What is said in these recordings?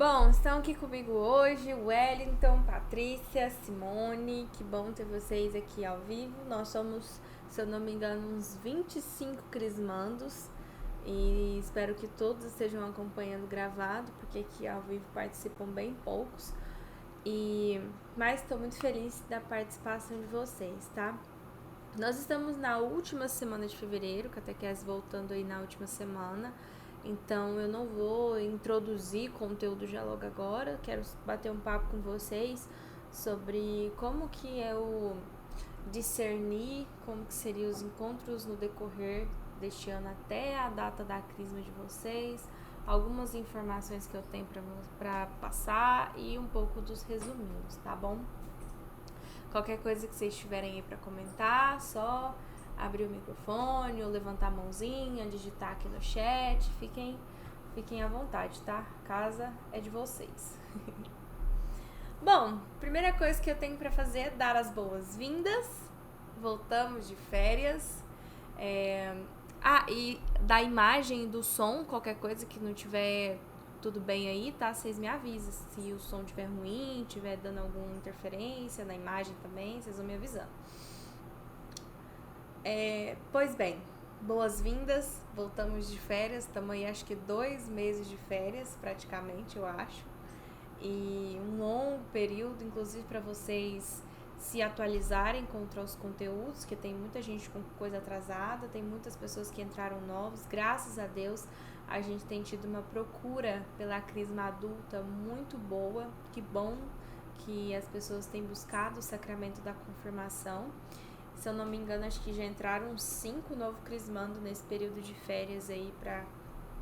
Bom, estão aqui comigo hoje Wellington, Patrícia, Simone. Que bom ter vocês aqui ao vivo. Nós somos, se eu não me engano, uns 25 crismandos e espero que todos estejam acompanhando gravado, porque aqui ao vivo participam bem poucos. Mas estou muito feliz da participação de vocês, tá? Nós estamos na última semana de fevereiro, catequese voltando aí na última semana. Então eu não vou introduzir conteúdo diálogo agora, quero bater um papo com vocês sobre como que é o discernir, como que seriam os encontros no decorrer deste ano até a data da crisma de vocês, algumas informações que eu tenho para passar e um pouco dos resuminhos, tá bom? Qualquer coisa que vocês tiverem aí para comentar, só abrir o microfone ou levantar a mãozinha, digitar aqui no chat, fiquem à vontade, tá? A casa é de vocês. Bom, primeira coisa que eu tenho para fazer é dar as boas-vindas. Voltamos de férias. E da imagem e do som, qualquer coisa que não tiver tudo bem aí, tá? Vocês me avisam. Se o som estiver ruim, estiver dando alguma interferência na imagem também, vocês vão me avisando. Pois bem, boas-vindas, voltamos de férias, estamos aí acho que 2 meses de férias praticamente, eu acho, e um longo período, inclusive para vocês se atualizarem contra os conteúdos, que tem muita gente com coisa atrasada, tem muitas pessoas que entraram novos, graças a Deus a gente tem tido uma procura pela crisma adulta muito boa, que bom que as pessoas têm buscado o sacramento da confirmação. Se eu não me engano, acho que já entraram 5 novos crismando nesse período de férias aí pra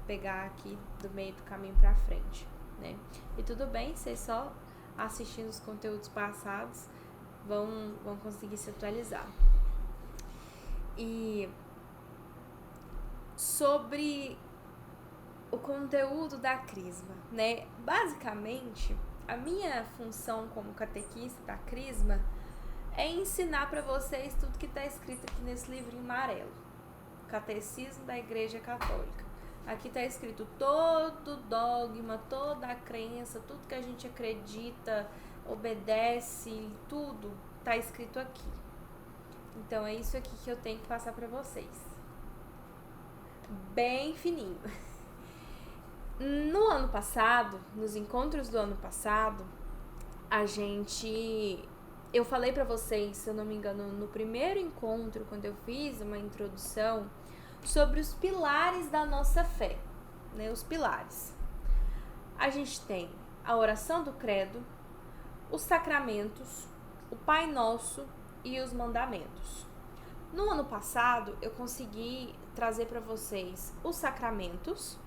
pegar aqui do meio do caminho pra frente, né? E tudo bem, vocês só assistindo os conteúdos passados vão conseguir se atualizar. E sobre o conteúdo da crisma, né? Basicamente, a minha função como catequista da crisma é ensinar para vocês tudo que está escrito aqui nesse livrinho amarelo, Catecismo da Igreja Católica. Aqui está escrito todo dogma, toda a crença, tudo que a gente acredita, obedece, tudo está escrito aqui. Então é isso aqui que eu tenho que passar para vocês. Bem fininho. No ano passado, nos encontros do ano passado, eu falei pra vocês, se eu não me engano, no primeiro encontro, quando eu fiz uma introdução, sobre os pilares da nossa fé, né? Os pilares. A gente tem a oração do credo, os sacramentos, o Pai Nosso e os mandamentos. No ano passado, eu consegui trazer para vocês os sacramentos,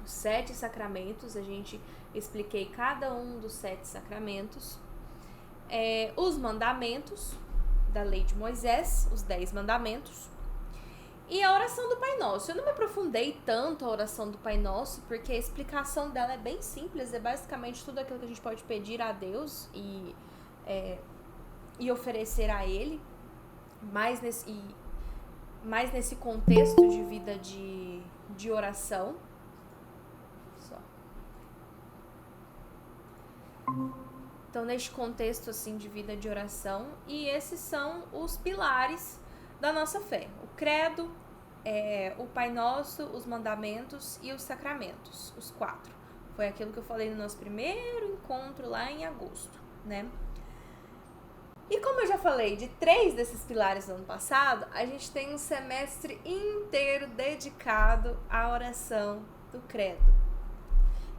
os 7 sacramentos, expliquei cada um dos 7 sacramentos, os mandamentos da lei de Moisés, os 10 mandamentos, e a oração do Pai Nosso. Eu não me aprofundei tanto a oração do Pai Nosso, porque a explicação dela é bem simples, é basicamente tudo aquilo que a gente pode pedir a Deus e oferecer a Ele, mais nesse contexto de vida de oração. Então, neste contexto assim de vida de oração, e esses são os pilares da nossa fé: o credo, o Pai Nosso, os mandamentos e os sacramentos, os 4. Foi aquilo que eu falei no nosso primeiro encontro lá em agosto, né? E como eu já falei de 3 desses pilares no ano passado, a gente tem um semestre inteiro dedicado à oração do credo.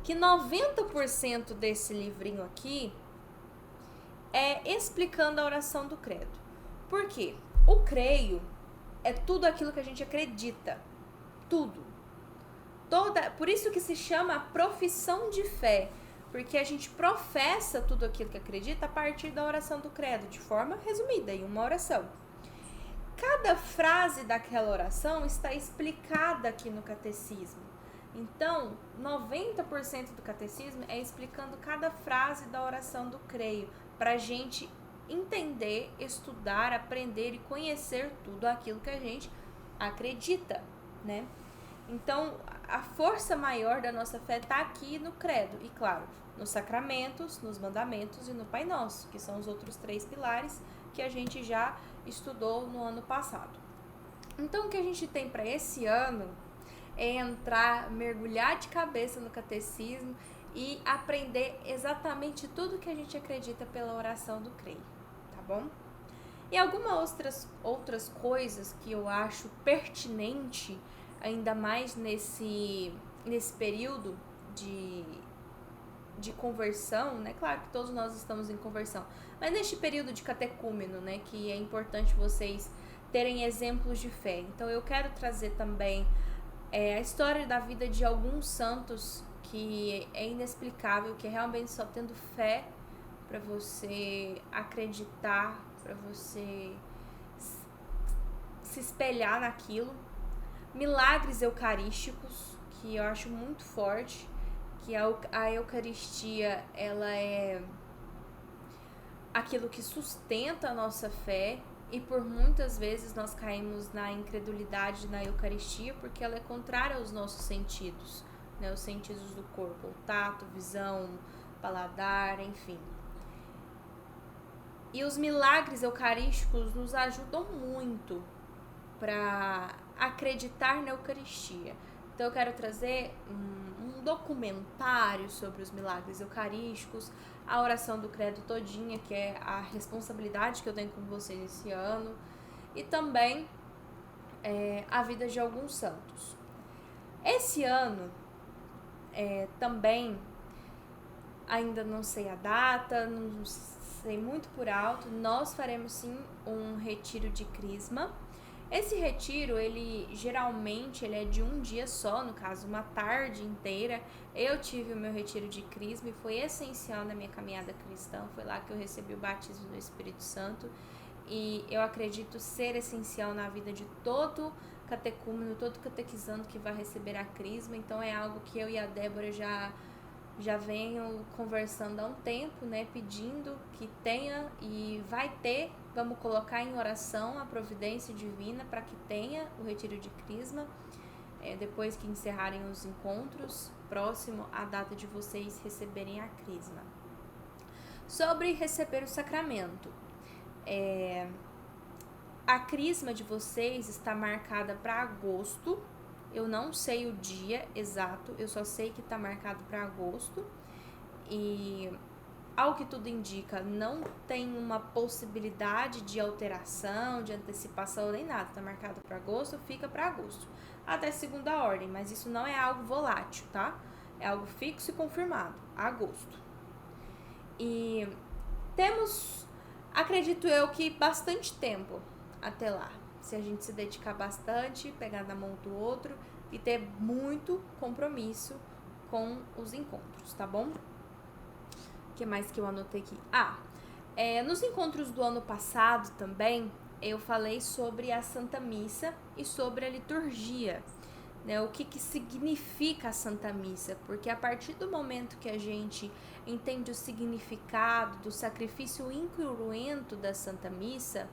Que 90% desse livrinho aqui é explicando a oração do credo. Por quê? O creio é tudo aquilo que a gente acredita. Tudo. Por isso que se chama profissão de fé. Porque a gente professa tudo aquilo que acredita a partir da oração do credo, de forma resumida, em uma oração. Cada frase daquela oração está explicada aqui no catecismo. Então, 90% do catecismo é explicando cada frase da oração do creio, para a gente entender, estudar, aprender e conhecer tudo aquilo que a gente acredita, né? Então, a força maior da nossa fé está aqui no credo e, claro, nos sacramentos, nos mandamentos e no Pai Nosso, que são os outros 3 pilares que a gente já estudou no ano passado. Então, o que a gente tem para esse ano é entrar, mergulhar de cabeça no catecismo e aprender exatamente tudo que a gente acredita pela oração do CREI, tá bom? E algumas outras coisas que eu acho pertinente, ainda mais nesse período de conversão, né? Claro que todos nós estamos em conversão, mas neste período de catecúmeno, né? Que é importante vocês terem exemplos de fé. Então eu quero trazer também a história da vida de alguns santos que é inexplicável, que é realmente só tendo fé para você acreditar, para você se espelhar naquilo. Milagres eucarísticos, que eu acho muito forte, que a Eucaristia, ela é aquilo que sustenta a nossa fé, e por muitas vezes nós caímos na incredulidade na Eucaristia porque ela é contrária aos nossos sentidos, né? Os sentidos do corpo, o tato, visão, paladar, enfim. E os milagres eucarísticos nos ajudam muito para acreditar na Eucaristia. Então eu quero trazer um documentário sobre os milagres eucarísticos, a oração do credo todinha, que é a responsabilidade que eu tenho com vocês esse ano, e também a vida de alguns santos. Esse ano também, ainda não sei a data, não sei muito por alto, nós faremos sim um retiro de crisma. Esse retiro, ele geralmente é de um dia só, no caso, uma tarde inteira. Eu tive o meu retiro de crisma e foi essencial na minha caminhada cristã. Foi lá que eu recebi o batismo do Espírito Santo. E eu acredito ser essencial na vida de todo catecúmeno, todo catequizando que vai receber a crisma. Então é algo que eu e a Débora já venho conversando há um tempo, né, pedindo que tenha e vai ter. Vamos colocar em oração a providência divina para que tenha o retiro de crisma, depois que encerrarem os encontros, próximo à data de vocês receberem a crisma. Sobre receber o sacramento, a crisma de vocês está marcada para agosto. Eu não sei o dia exato, eu só sei que está marcado para agosto. E, ao que tudo indica, não tem uma possibilidade de alteração, de antecipação, nem nada. Está marcado para agosto, fica para agosto. Até segunda ordem, mas isso não é algo volátil, tá? É algo fixo e confirmado, agosto. E temos, acredito eu, que bastante tempo até lá. Se a gente se dedicar bastante, pegar na mão do outro e ter muito compromisso com os encontros, tá bom? O que mais que eu anotei aqui? Nos encontros do ano passado também, eu falei sobre a Santa Missa e sobre a liturgia, né? O que significa a Santa Missa, porque a partir do momento que a gente entende o significado do sacrifício incruento da Santa Missa,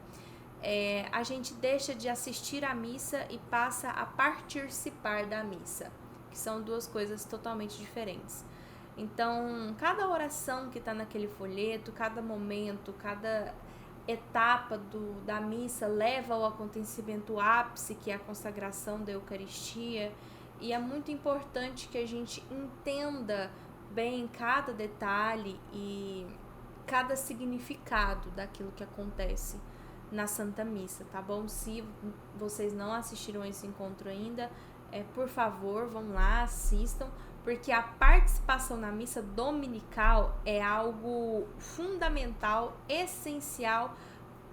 a gente deixa de assistir à missa e passa a participar da missa, que são duas coisas totalmente diferentes. Então, cada oração que está naquele folheto, cada momento, cada etapa da missa leva ao acontecimento ápice, que é a consagração da Eucaristia, e é muito importante que a gente entenda bem cada detalhe e cada significado daquilo que acontece na Santa Missa, tá bom? Se vocês não assistiram esse encontro ainda, por favor, vão lá, assistam, porque a participação na missa dominical é algo fundamental, essencial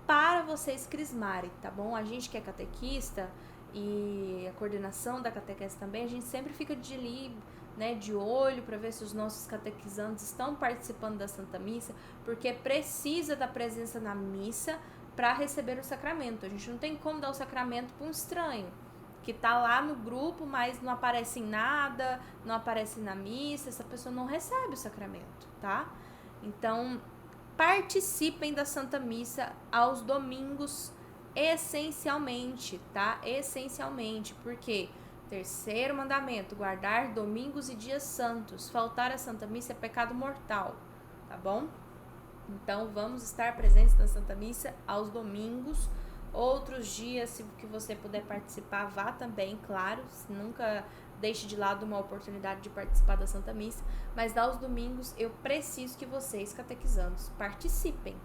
para vocês crismarem, tá bom? A gente que é catequista e a coordenação da catequese também, a gente sempre fica de olho para ver se os nossos catequizantes estão participando da Santa Missa, porque precisa da presença na missa para receber o sacramento. A gente não tem como dar o sacramento para um estranho que tá lá no grupo, mas não aparece em nada, não aparece na missa, essa pessoa não recebe o sacramento, tá? Então, participem da Santa Missa aos domingos, essencialmente, tá? Essencialmente, porque Terceiro mandamento, guardar domingos e dias santos. Faltar a Santa Missa é pecado mortal, tá bom? Então, vamos estar presentes na Santa Missa aos domingos. Outros dias, se que você puder participar, vá também, claro. Nunca deixe de lado uma oportunidade de participar da Santa Missa. Mas aos domingos, eu preciso que vocês, catequizandos, participem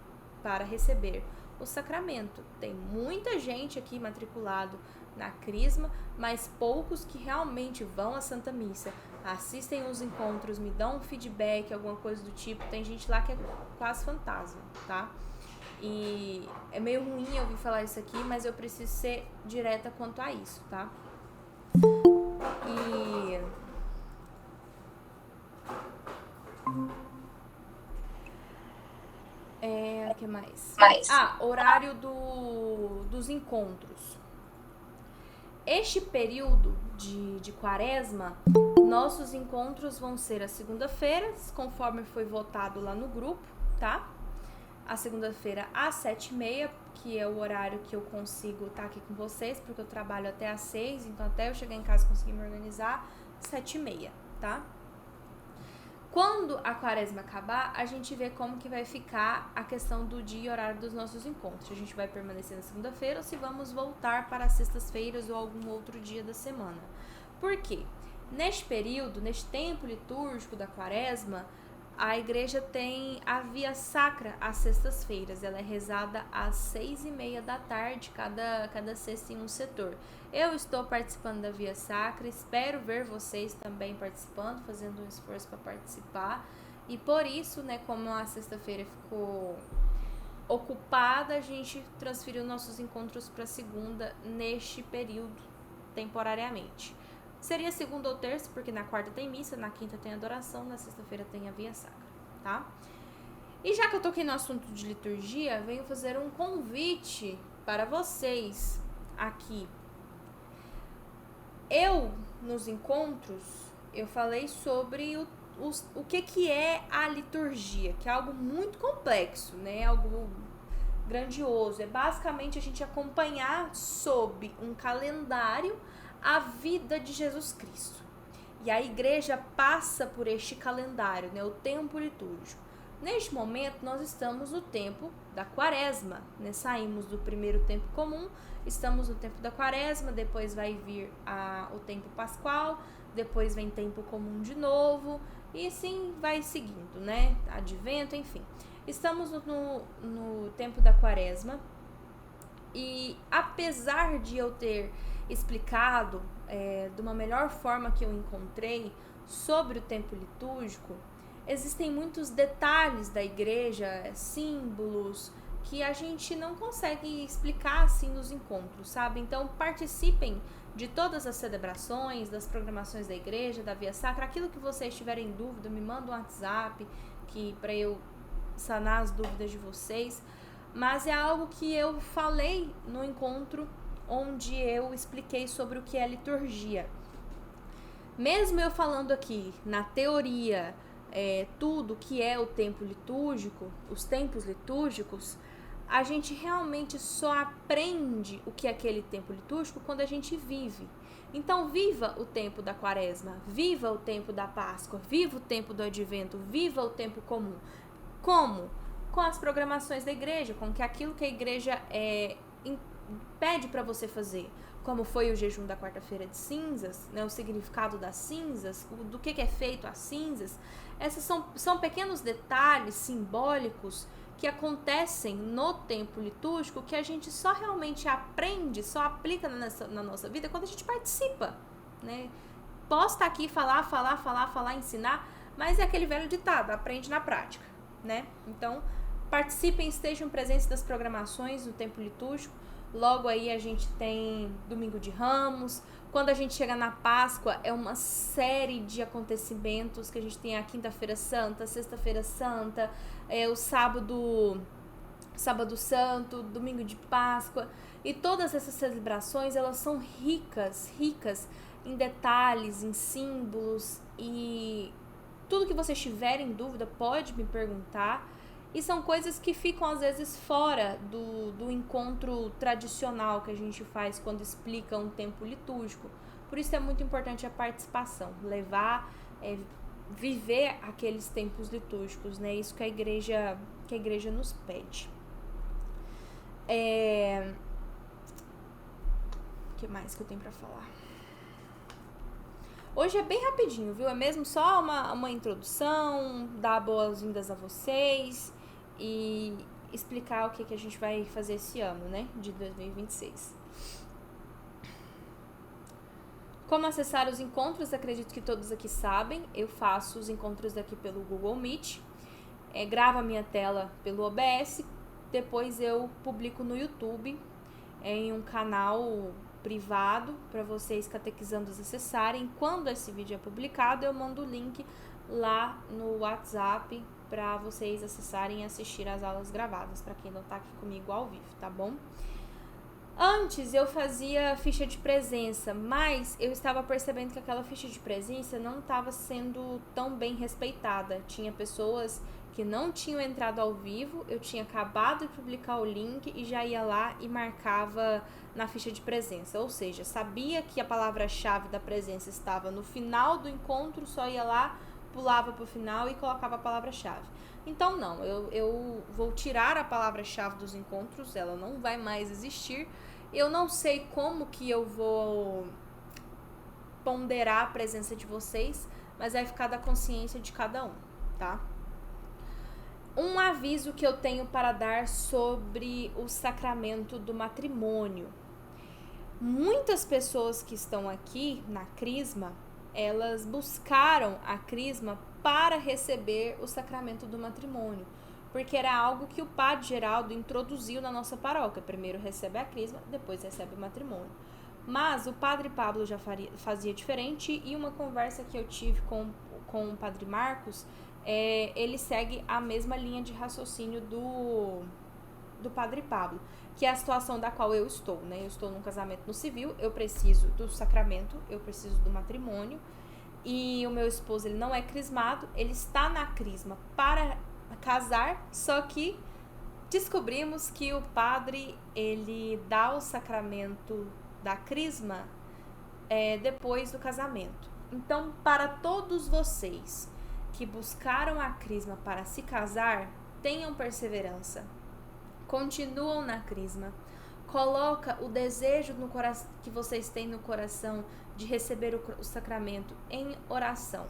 para receber o sacramento. Tem muita gente aqui matriculado na Crisma, mas poucos que realmente vão à Santa Missa, assistem os encontros, me dão um feedback, alguma coisa do tipo. Tem gente lá que é quase fantasma, tá? E é meio ruim eu ouvir falar isso aqui, mas eu preciso ser direta quanto a isso, tá? E o que mais? Horário dos encontros. Este período de quaresma, nossos encontros vão ser às segunda-feiras, conforme foi votado lá no grupo, tá? A segunda-feira às 7h30, que é o horário que eu consigo estar aqui com vocês, porque eu trabalho até às 6, então até eu chegar em casa conseguir me organizar, 7h30, tá? Quando a quaresma acabar, a gente vê como que vai ficar a questão do dia e horário dos nossos encontros. A gente vai permanecer na segunda-feira ou se vamos voltar para as sextas-feiras ou algum outro dia da semana. Por quê? Neste período, neste tempo litúrgico da quaresma, a igreja tem a Via Sacra às sextas-feiras. Ela é rezada às 6h30 da tarde, cada sexta em um setor. Eu estou participando da Via Sacra, espero ver vocês também participando, fazendo um esforço para participar. E por isso, né, como a sexta-feira ficou ocupada, a gente transferiu nossos encontros para segunda neste período, temporariamente. Seria segunda ou terça, porque na quarta tem missa, na quinta tem adoração, na sexta-feira tem a Via Sacra, tá? E já que eu toquei no assunto de liturgia, venho fazer um convite para vocês aqui. Nos encontros, eu falei sobre o que é a liturgia, que é algo muito complexo, né? Algo grandioso. É basicamente a gente acompanhar sob um calendário a vida de Jesus Cristo. E a igreja passa por este calendário, né? O tempo litúrgico. Neste momento, nós estamos no tempo da quaresma, né? Saímos do primeiro tempo comum, estamos no tempo da quaresma, depois vai vir o tempo pascual, depois vem tempo comum de novo, e assim vai seguindo, né? Advento, enfim. Estamos no tempo da quaresma, e apesar de eu ter explicado de uma melhor forma que eu encontrei sobre o tempo litúrgico, existem muitos detalhes da igreja, símbolos, que a gente não consegue explicar assim nos encontros, sabe? Então participem de todas as celebrações, das programações da igreja, da Via Sacra. Aquilo que vocês tiverem dúvida, me manda um WhatsApp para eu sanar as dúvidas de vocês. Mas é algo que eu falei no encontro onde eu expliquei sobre o que é liturgia. Mesmo eu falando aqui na teoria tudo que é o tempo litúrgico, os tempos litúrgicos, a gente realmente só aprende o que é aquele tempo litúrgico quando a gente vive. Então viva o tempo da quaresma, viva o tempo da Páscoa, viva o tempo do advento, viva o tempo comum. Como? Com as programações da igreja, com aquilo que a igreja pede para você fazer, como foi o jejum da quarta-feira de cinzas, né, o significado das cinzas, do que é feito as cinzas. Esses são pequenos detalhes simbólicos que acontecem no tempo litúrgico que a gente só realmente aprende, só aplica na nossa vida quando a gente participa, né? Posso estar aqui, falar, ensinar, mas é aquele velho ditado, aprende na prática, né? Então, participem, estejam presentes das programações do tempo litúrgico. Logo aí a gente tem Domingo de Ramos. Quando a gente chega na Páscoa, é uma série de acontecimentos que a gente tem a Quinta-feira Santa, Sexta-feira Santa, o Sábado Santo, Domingo de Páscoa. E todas essas celebrações, elas são ricas em detalhes, em símbolos. E tudo que vocês tiverem dúvida, pode me perguntar. E são coisas que ficam, às vezes, fora do encontro tradicional que a gente faz quando explica um tempo litúrgico. Por isso é muito importante a participação, viver aqueles tempos litúrgicos, né? Isso que a igreja nos pede. O que mais que eu tenho pra falar? Hoje é bem rapidinho, viu? É mesmo só uma introdução, dar boas-vindas a vocês e explicar o que a gente vai fazer esse ano, né? De 2026. Como acessar os encontros? Acredito que todos aqui sabem. Eu faço os encontros aqui pelo Google Meet. Gravo a minha tela pelo OBS. Depois eu publico no YouTube em um canal privado para vocês catequizandos acessarem. Quando esse vídeo é publicado, eu mando o link lá no WhatsApp para vocês acessarem e assistir as aulas gravadas, para quem não tá aqui comigo ao vivo, tá bom? Antes eu fazia ficha de presença, mas eu estava percebendo que aquela ficha de presença não estava sendo tão bem respeitada. Tinha pessoas que não tinham entrado ao vivo, eu tinha acabado de publicar o link e já ia lá e marcava na ficha de presença. Ou seja, sabia que a palavra-chave da presença estava no final do encontro, só ia lá, pulava para o final e colocava a palavra-chave. Então não, eu vou tirar a palavra-chave dos encontros, ela não vai mais existir. Eu não sei como que eu vou ponderar a presença de vocês, mas vai ficar da consciência de cada um, tá? Um aviso que eu tenho para dar sobre o sacramento do matrimônio. Muitas pessoas que estão aqui na Crisma, elas buscaram a Crisma para receber o sacramento do matrimônio, porque era algo que o Padre Geraldo introduziu na nossa paróquia. Primeiro recebe a Crisma, depois recebe o matrimônio. Mas o Padre Pablo já fazia diferente, e uma conversa que eu tive com o Padre Marcos, ele segue a mesma linha de raciocínio do Padre Pablo, que é a situação da qual eu estou, né? Eu estou num casamento no civil, eu preciso do sacramento, eu preciso do matrimônio, e o meu esposo, ele não é crismado, ele está na crisma para casar, só que descobrimos que o padre, ele dá o sacramento da crisma depois do casamento. Então, para todos vocês que buscaram a crisma para se casar, tenham perseverança, continuam na crisma, coloca o desejo no coração, que vocês têm no coração de receber o sacramento em oração.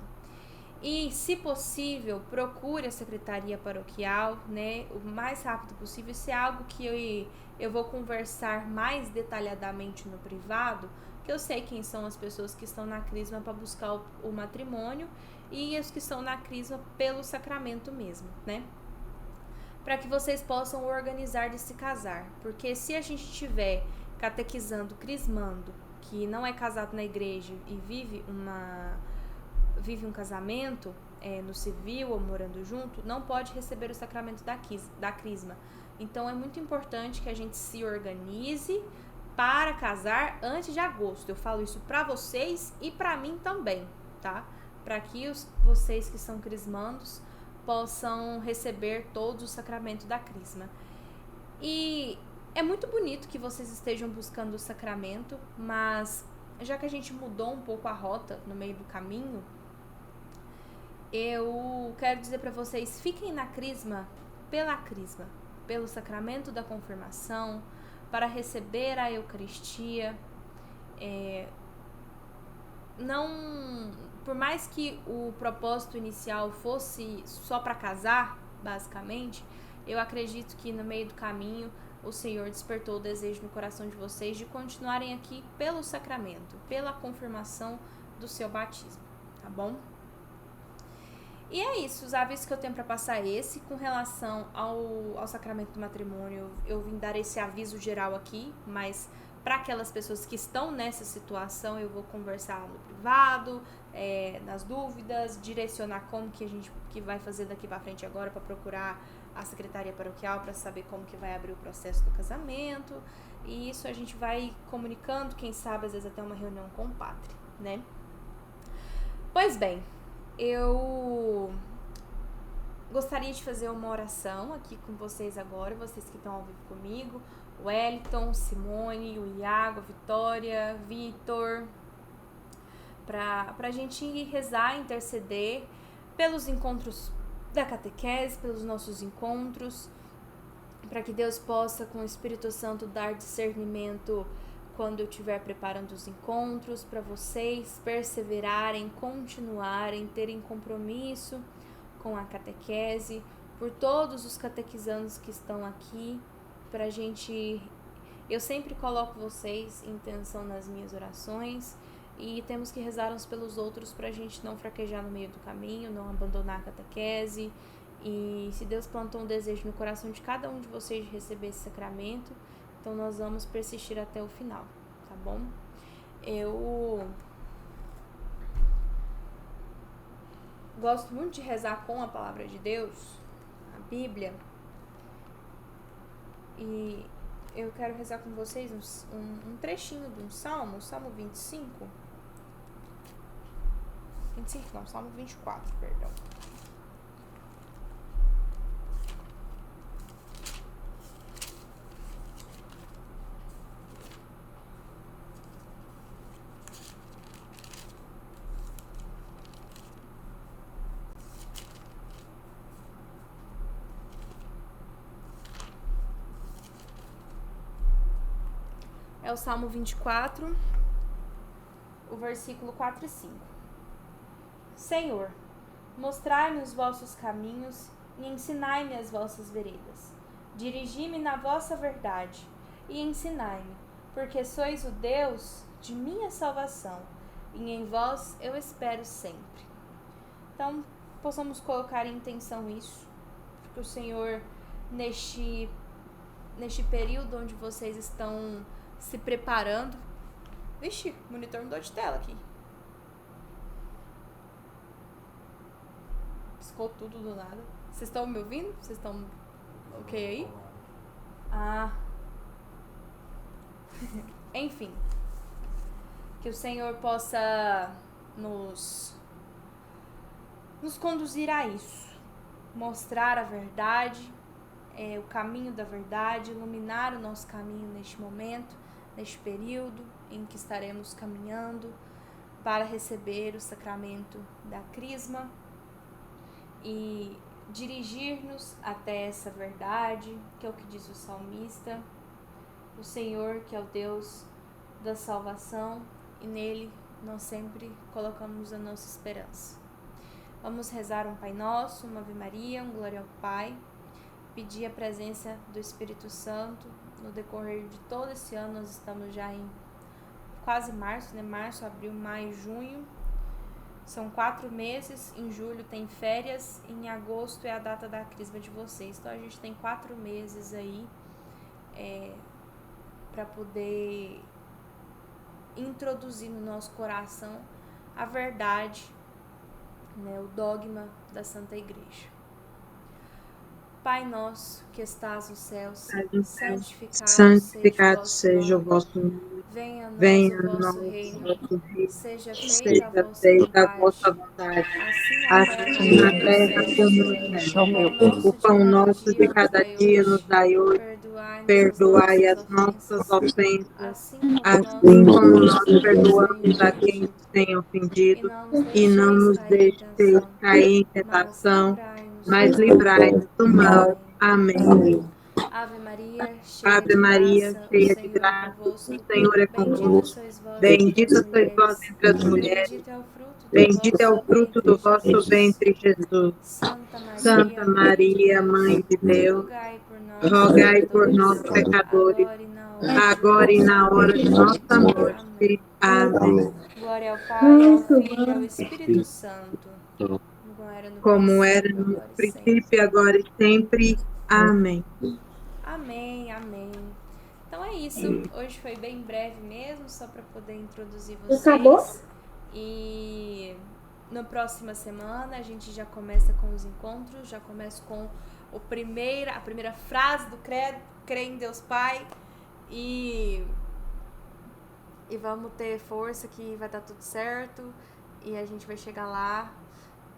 E, se possível, procure a secretaria paroquial, né, o mais rápido possível. Isso é algo que eu vou conversar mais detalhadamente no privado, que eu sei quem são as pessoas que estão na crisma para buscar o matrimônio e os que estão na crisma pelo sacramento mesmo, né? Para que vocês possam organizar de se casar. Porque se a gente estiver catequizando, crismando, que não é casado na igreja e vive um casamento no civil ou morando junto, não pode receber o sacramento da crisma. Então é muito importante que a gente se organize para casar antes de agosto. Eu falo isso para vocês e para mim também, tá? Para que vocês que são crismandos possam receber todos o sacramento da crisma. E é muito bonito que vocês estejam buscando o sacramento, mas já que a gente mudou um pouco a rota no meio do caminho, eu quero dizer para vocês, fiquem na crisma, pelo sacramento da confirmação, para receber a Eucaristia. Não, por mais que o propósito inicial fosse só para casar, basicamente, eu acredito que no meio do caminho o Senhor despertou o desejo no coração de vocês de continuarem aqui pelo sacramento, pela confirmação do seu batismo, tá bom? E é isso, os avisos que eu tenho para passar esse. Com relação ao sacramento do matrimônio, eu vim dar esse aviso geral aqui, mas para aquelas pessoas que estão nessa situação, eu vou conversar no privado, nas dúvidas, direcionar como que a gente vai fazer daqui para frente agora, para procurar a secretaria paroquial para saber como que vai abrir o processo do casamento. E isso a gente vai comunicando, quem sabe às vezes até uma reunião com o padre, né? Pois bem, eu gostaria de fazer uma oração aqui com vocês agora, vocês que estão ao vivo comigo, o Wellington, Simone, o Iago, a Vitória, Vitor, para a gente rezar, interceder pelos encontros da catequese, pelos nossos encontros, para que Deus possa, com o Espírito Santo, dar discernimento quando eu estiver preparando os encontros, para vocês perseverarem, continuarem, terem compromisso com a catequese, por todos os catequizandos que estão aqui, pra gente... Eu sempre coloco vocês em intenção nas minhas orações e temos que rezar uns pelos outros pra gente não fraquejar no meio do caminho, não abandonar a catequese. E se Deus plantou um desejo no coração de cada um de vocês de receber esse sacramento, então nós vamos persistir até o final, tá bom? Eu gosto muito de rezar com a palavra de Deus, a Bíblia, e eu quero rezar com vocês um trechinho de um salmo, Salmo 25. 25 não, Salmo 24, perdão. É o Salmo 24, o versículo 4 e 5. Senhor, mostrai-me os vossos caminhos e ensinai-me as vossas veredas. Dirigi-me na vossa verdade e ensinai-me, porque sois o Deus de minha salvação, e em vós eu espero sempre. Então, possamos colocar em intenção isso, porque o Senhor, neste período onde vocês estão se preparando... Vixe, o monitor mudou de tela aqui. Piscou tudo do nada. Vocês estão me ouvindo? Vocês estão ok aí? Ah. Enfim. Que o Senhor possa nos conduzir a isso. Mostrar a verdade, o caminho da verdade, iluminar o nosso caminho neste momento, neste período em que estaremos caminhando para receber o sacramento da Crisma e dirigir-nos até essa verdade, que é o que diz o salmista, o Senhor, que é o Deus da salvação, e nele nós sempre colocamos a nossa esperança. Vamos rezar um Pai Nosso, uma Ave Maria, um Glória ao Pai, pedir a presença do Espírito Santo. No decorrer de todo esse ano, nós estamos já em quase março, né? Março, abril, maio, junho. São 4 meses. Em julho tem férias. Em agosto é a data da crisma de vocês. Então a gente tem 4 meses aí para poder introduzir no nosso coração a verdade, né? O dogma da Santa Igreja. Pai nosso, que estás nos céus, santificado seja o vosso nome. Venha a nós o vosso reino. Seja feita a vossa vontade, assim na terra como no céu. O pão nosso de cada dia nos dai hoje. Perdoai as nossas ofensas, assim como nós perdoamos a quem nos tem ofendido. E não nos deixeis cair em tentação, mas livrai-nos do mal. Amém. Ave Maria, cheia de graça, o Senhor é convosco. Bendita sois vós entre as mulheres, bendito é o fruto do vosso ventre, Jesus. Santa Maria, Mãe de Deus, rogai por nós, pecadores, agora e na hora de nossa morte. Amém. Glória ao Pai, ao Filho e ao Espírito Santo, como era no princípio, agora e sempre. Amém. Amém, amém. Então é isso. Hoje foi bem breve mesmo, só para poder introduzir vocês. E na próxima semana a gente já começa com os encontros, já começa com a primeira frase do credo, creio em Deus Pai. E vamos ter força que vai dar tudo certo e a gente vai chegar lá,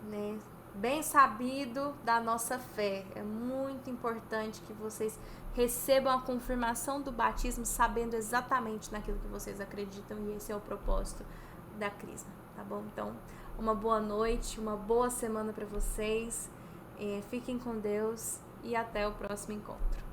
né, bem sabido da nossa fé. É muito importante que vocês recebam a confirmação do batismo sabendo exatamente naquilo que vocês acreditam, e esse é o propósito da Crisma, tá bom? Então, uma boa noite, uma boa semana para vocês, fiquem com Deus e até o próximo encontro.